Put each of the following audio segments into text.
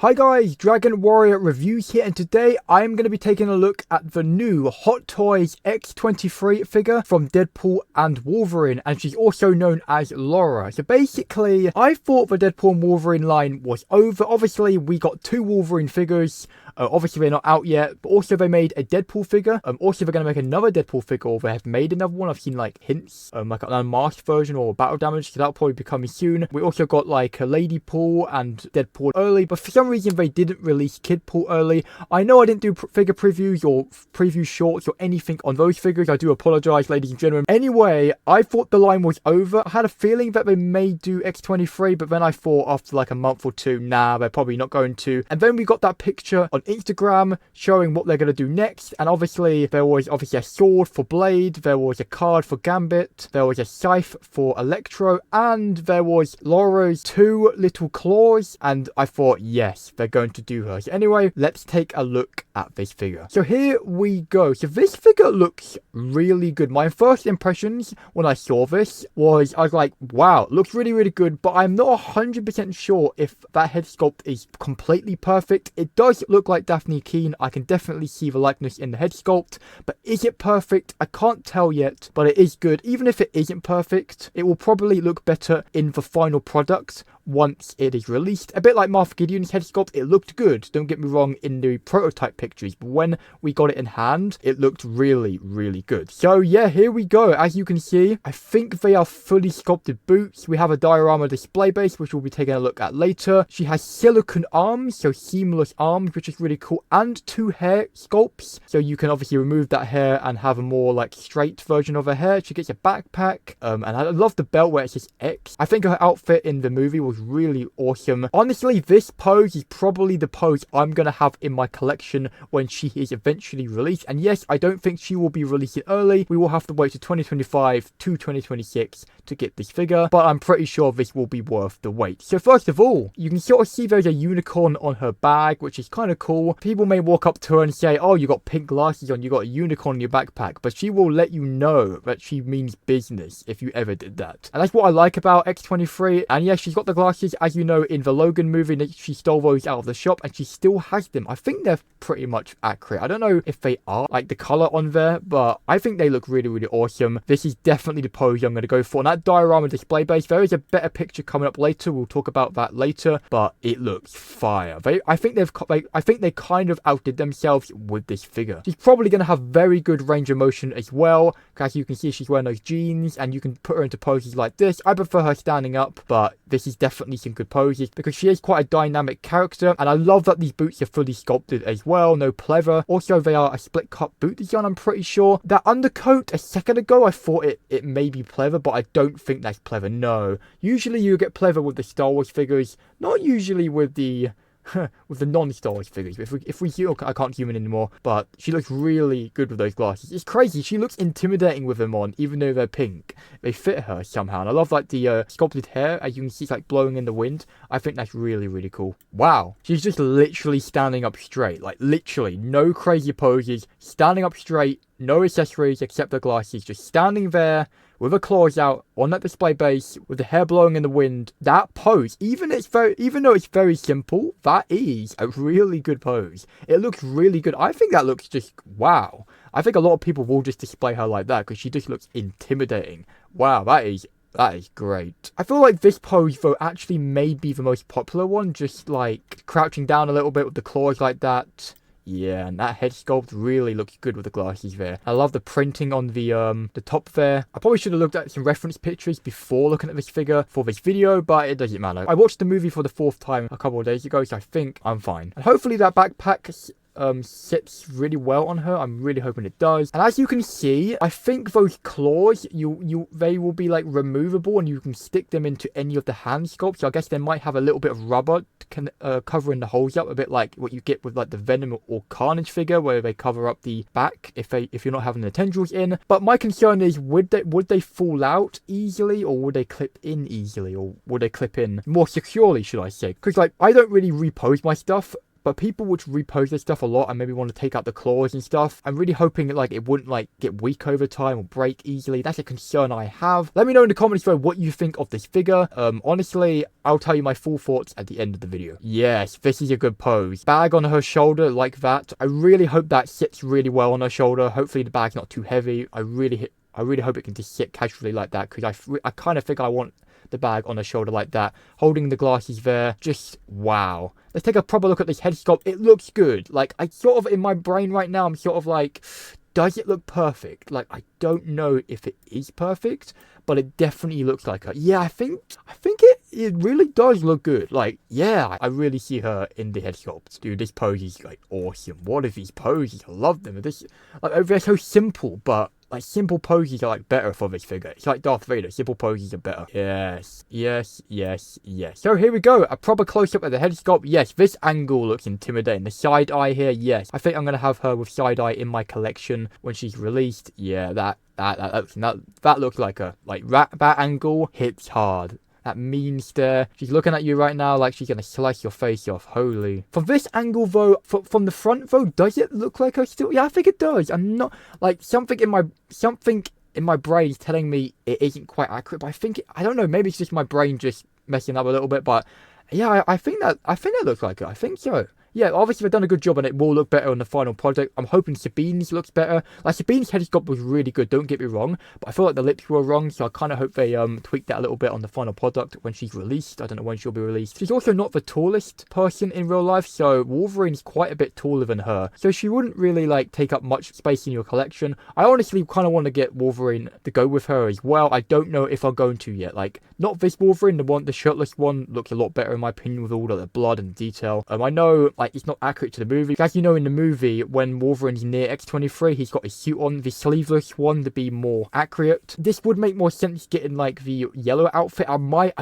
Hi guys, Dragon Warrior Reviews here, and today I'm going to be taking a look at the new Hot Toys X-23 figure from Deadpool and Wolverine, and she's also known as Laura. So basically, I thought the Deadpool and Wolverine line was over. Obviously, we got two Wolverine figures. Obviously, they're not out yet, but also they made a Deadpool figure. Also, they're going to make another Deadpool figure, or they have made another one. I've seen like hints, like an unmasked version or battle damage, so that'll probably be coming soon. We also got like a Lady Pool and Deadpool early, but for some reason they didn't release Kid Pool early. I know I didn't do figure previews or preview shorts or anything on those figures. I do apologize, ladies and gentlemen. Anyway, I thought the line was over. I had a feeling that they may do X-23, but then I thought after like a month or two, nah, they're probably not going to. And then we got that picture on Instagram showing what they're going to do next, and obviously there was a sword for Blade, there was a card for Gambit, there was a scythe for Electro, and there was Laura's two little claws, and I thought, yes, they're going to do her. So anyway, let's take a look at this figure. So here we go. So this figure looks really good. My first impressions when I saw this was, I was like, wow, looks really, really good, but I'm not 100% sure if that head sculpt is completely perfect. It does look like Daphne Keane. I can definitely see the likeness in the head sculpt, but is it perfect? I can't tell yet, but it is good. Even if it isn't perfect, it will probably look better in the final product once it is released. A bit like Moff Gideon's head sculpt, it looked good, don't get me wrong, in the prototype pictures, but when we got it in hand, it looked really, really good. So yeah, here we go. As you can see, I think they are fully sculpted boots. We have a diorama display base, which we'll be taking a look at later. She has silicone arms, so seamless arms, which is really cool, and two hair sculpts, so you can obviously remove that hair and have a more like straight version of her hair. She gets a backpack, and I love the belt where it says X. I think her outfit in the movie was really awesome. Honestly, this pose is probably the pose I'm gonna have in my collection when she is eventually released. And yes, I don't think she will be releasing early. We will have to wait to 2025 to 2026 to get this figure, but I'm pretty sure this will be worth the wait. So first of all, you can sort of see there's a unicorn on her bag, which is kind of cool. People may walk up to her and say, oh, you got pink glasses on, you got a unicorn in your backpack, but she will let you know that she means business if you ever did that. And that's what I like about X-23. And yes, she's got the glasses, as you know, in the Logan movie. She stole those out of the shop and she still has them. I think they're pretty much accurate. I don't know if they are, like the color on there, but I think they look really, really awesome. This is definitely the pose I'm going to go for. And that diorama display base, there is a better picture coming up later. We'll talk about that later, but it looks fire. I think they kind of outdid themselves with this figure. She's probably going to have very good range of motion as well, because you can see she's wearing those jeans and you can put her into poses like this. I prefer her standing up, but this is definitely some good poses because she is quite a dynamic character, and I love that these boots are fully sculpted as well, no pleather. Also, they are a split cut boot design, I'm pretty sure. That undercoat, a second ago, I thought it may be pleather, but I don't think that's pleather, no. Usually you get pleather with the Star Wars figures, not usually with the with the non-Star Wars figures. If we I can't human anymore, but she looks really good with those glasses. It's crazy. She looks intimidating with them on, even though they're pink. They fit her somehow, and I love like the sculpted hair. As you can see, it's like blowing in the wind. I think that's really, really cool. Wow, she's just literally standing up straight, like literally no crazy poses, standing up straight, no accessories except the glasses, just standing there with her claws out on that display base with the hair blowing in the wind. That pose, even though it's very simple, that is a really good pose. It looks really good. I think that looks just wow. I think a lot of people will just display her like that because she just looks intimidating. Wow, that is great. I feel like this pose, though, actually may be the most popular one, just like crouching down a little bit with the claws like that. Yeah, and that head sculpt really looks good with the glasses there. I love the printing on the top there. I probably should have looked at some reference pictures before looking at this figure for this video, but it doesn't matter. I watched the movie for the 4th time a couple of days ago, so I think I'm fine. And hopefully that backpack sits really well on her. I'm really hoping it does. And as you can see, I think those claws, they will be like removable and you can stick them into any of the hand sculpts. So I guess they might have a little bit of rubber covering the holes up, a bit like what you get with like the Venom or Carnage figure, where they cover up the back if you're not having the tendrils in. But my concern is, would they fall out easily, or would they clip in easily, or would they clip in more securely, should I say? Because like I don't really repose my stuff but people would repost this stuff a lot and maybe want to take out the claws and stuff. I'm really hoping like it wouldn't like get weak over time or break easily. That's a concern I have. Let me know in the comments below what you think of this figure. Honestly, I'll tell you my full thoughts at the end of the video. Yes, this is a good pose. Bag on her shoulder like that. I really hope that sits really well on her shoulder. Hopefully the bag's not too heavy. I really hope it can just sit casually like that, because I kind of think I want the bag on her shoulder like that, holding the glasses there. Just wow. Let's take a proper look at this head sculpt. It looks good. Like, I sort of, in my brain right now, I'm sort of like, does it look perfect? Like, I don't know if it is perfect, but it definitely looks like her. Yeah, I think it really does look good. Like, yeah, I really see her in the head sculpt. Dude, this pose is like awesome. What are these poses? I love them. This, like, they're so simple, but like, simple poses are like better for this figure. It's like Darth Vader. Simple poses are better. Yes, yes, yes, yes. So here we go. A proper close-up of the head sculpt. Yes, this angle looks intimidating. The side eye here, yes. I think I'm going to have her with side eye in my collection when she's released. Yeah, that looks like her. Like, that angle hits hard. That mean stare. She's looking at you right now like she's gonna slice your face off. Holy. From this angle though, from the front though, does it look like her still? Yeah, I think it does. I'm not, like, something in my brain is telling me it isn't quite accurate, but I don't know, maybe it's just my brain just messing up a little bit, but yeah, I think that looks like her. I think so. Yeah, obviously they've done a good job and it will look better on the final project. I'm hoping Sabine's looks better. Like, Sabine's head sculpt was really good, don't get me wrong, but I feel like the lips were wrong, so I kind of hope they tweak that a little bit on the final product when she's released. I don't know when she'll be released. She's also not the tallest person in real life, so Wolverine's quite a bit taller than her, so she wouldn't really like take up much space in your collection. I honestly kind of want to get Wolverine to go with her as well. I don't know if I'm going to yet. Like, not this Wolverine, the shirtless one looks a lot better in my opinion with all of the blood and detail. I know like it's not accurate to the movie. As you know, in the movie, when Wolverine's near X-23, he's got his suit on, the sleeveless one, to be more accurate. This would make more sense getting like the yellow outfit. I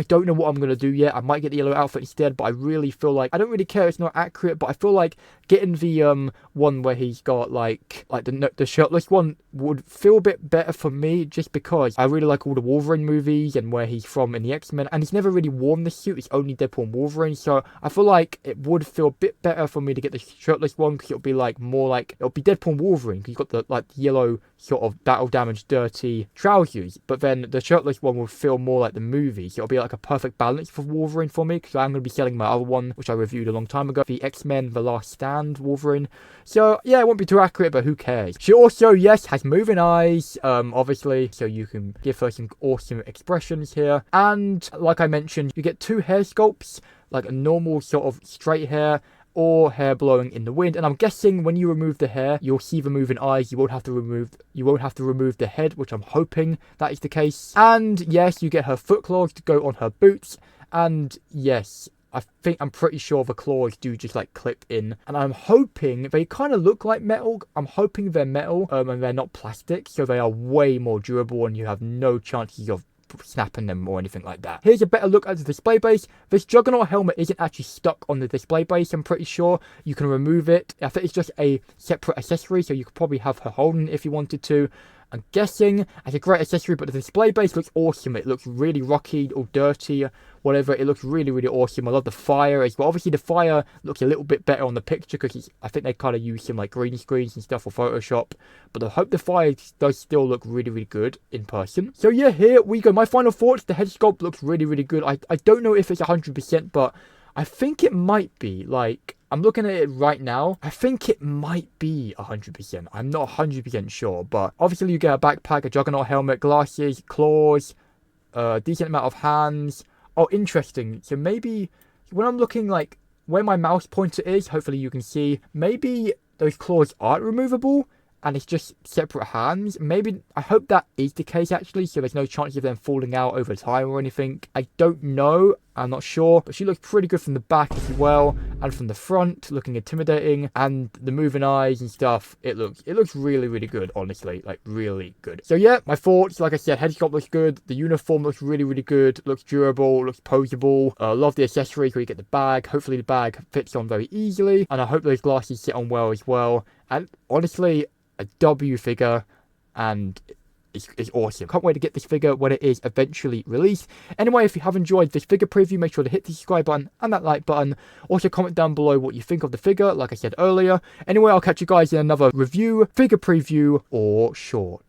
don't know what I'm going to do yet. I might get the yellow outfit instead, but I really feel like, I don't really care, it's not accurate, but I feel like getting the one where he's got like the shirtless one would feel a bit better for me, just because I really like all the Wolverine movies and where he's from in the X-Men, and he's never really worn the suit. It's only Deadpool and Wolverine, so I feel like it would feel a bit better for me to get the shirtless one, because it'll be like more like, it'll be Deadpool and Wolverine, because you've got the like yellow sort of battle damaged dirty trousers, but then the shirtless one will feel more like the movie, so it'll be like a perfect balance for Wolverine for me, because I'm going to be selling my other one, which I reviewed a long time ago, the X-Men The Last Stand Wolverine. So yeah, it won't be too accurate, but who cares. She also, yes, has moving eyes, obviously, so you can give her some awesome expressions here. And like I mentioned, you get two hair sculpts, like a normal sort of straight hair or hair blowing in the wind. And I'm guessing when you remove the hair, you'll see the moving eyes. You won't have to remove the head, which I'm hoping that is the case. And yes, you get her foot claws to go on her boots. And yes, I'm pretty sure the claws do just like clip in, and I'm hoping they kind of look like metal. I'm hoping they're metal, and they're not plastic, so they are way more durable and you have no chances of snapping them or anything like that. Here's a better look at the display base. This Juggernaut helmet isn't actually stuck on the display base. I'm pretty sure you can remove it. I think it's just a separate accessory, so you could probably have her holding it if you wanted to. I'm guessing it's a great accessory, but the display base looks awesome. It looks really rocky or dirty, whatever. It looks really, really awesome. I love the fire as well. Obviously, the fire looks a little bit better on the picture, because I think they kind of use some like green screens and stuff for Photoshop. But I hope the fire does still look really, really good in person. So yeah, here we go. My final thoughts. The head sculpt looks really, really good. I don't know if it's 100%, but I think it might be. Like, I'm looking at it right now. I think it might be 100%. I'm not 100% sure, but obviously you get a backpack, a Juggernaut helmet, glasses, claws, a decent amount of hands. Oh, interesting. So maybe when I'm looking like where my mouse pointer is, hopefully you can see, maybe those claws aren't removable and it's just separate hands. Maybe, I hope that is the case actually, so there's no chance of them falling out over time or anything. I don't know, I'm not sure, but she looks pretty good from the back as well, and from the front, looking intimidating, and the moving eyes and stuff, it looks really, really good, honestly, like really good. So yeah, my thoughts, like I said, head sculpt looks good, the uniform looks really, really good, looks durable, looks posable, love the accessories where you get the bag. Hopefully the bag fits on very easily, and I hope those glasses sit on well as well, and honestly, a W figure, and is awesome. Can't wait to get this figure when it is eventually released. Anyway, if you have enjoyed this figure preview, make sure to hit the subscribe button and that like button. Also, comment down below what you think of the figure, like I said earlier. Anyway, I'll catch you guys in another review, figure preview, or short.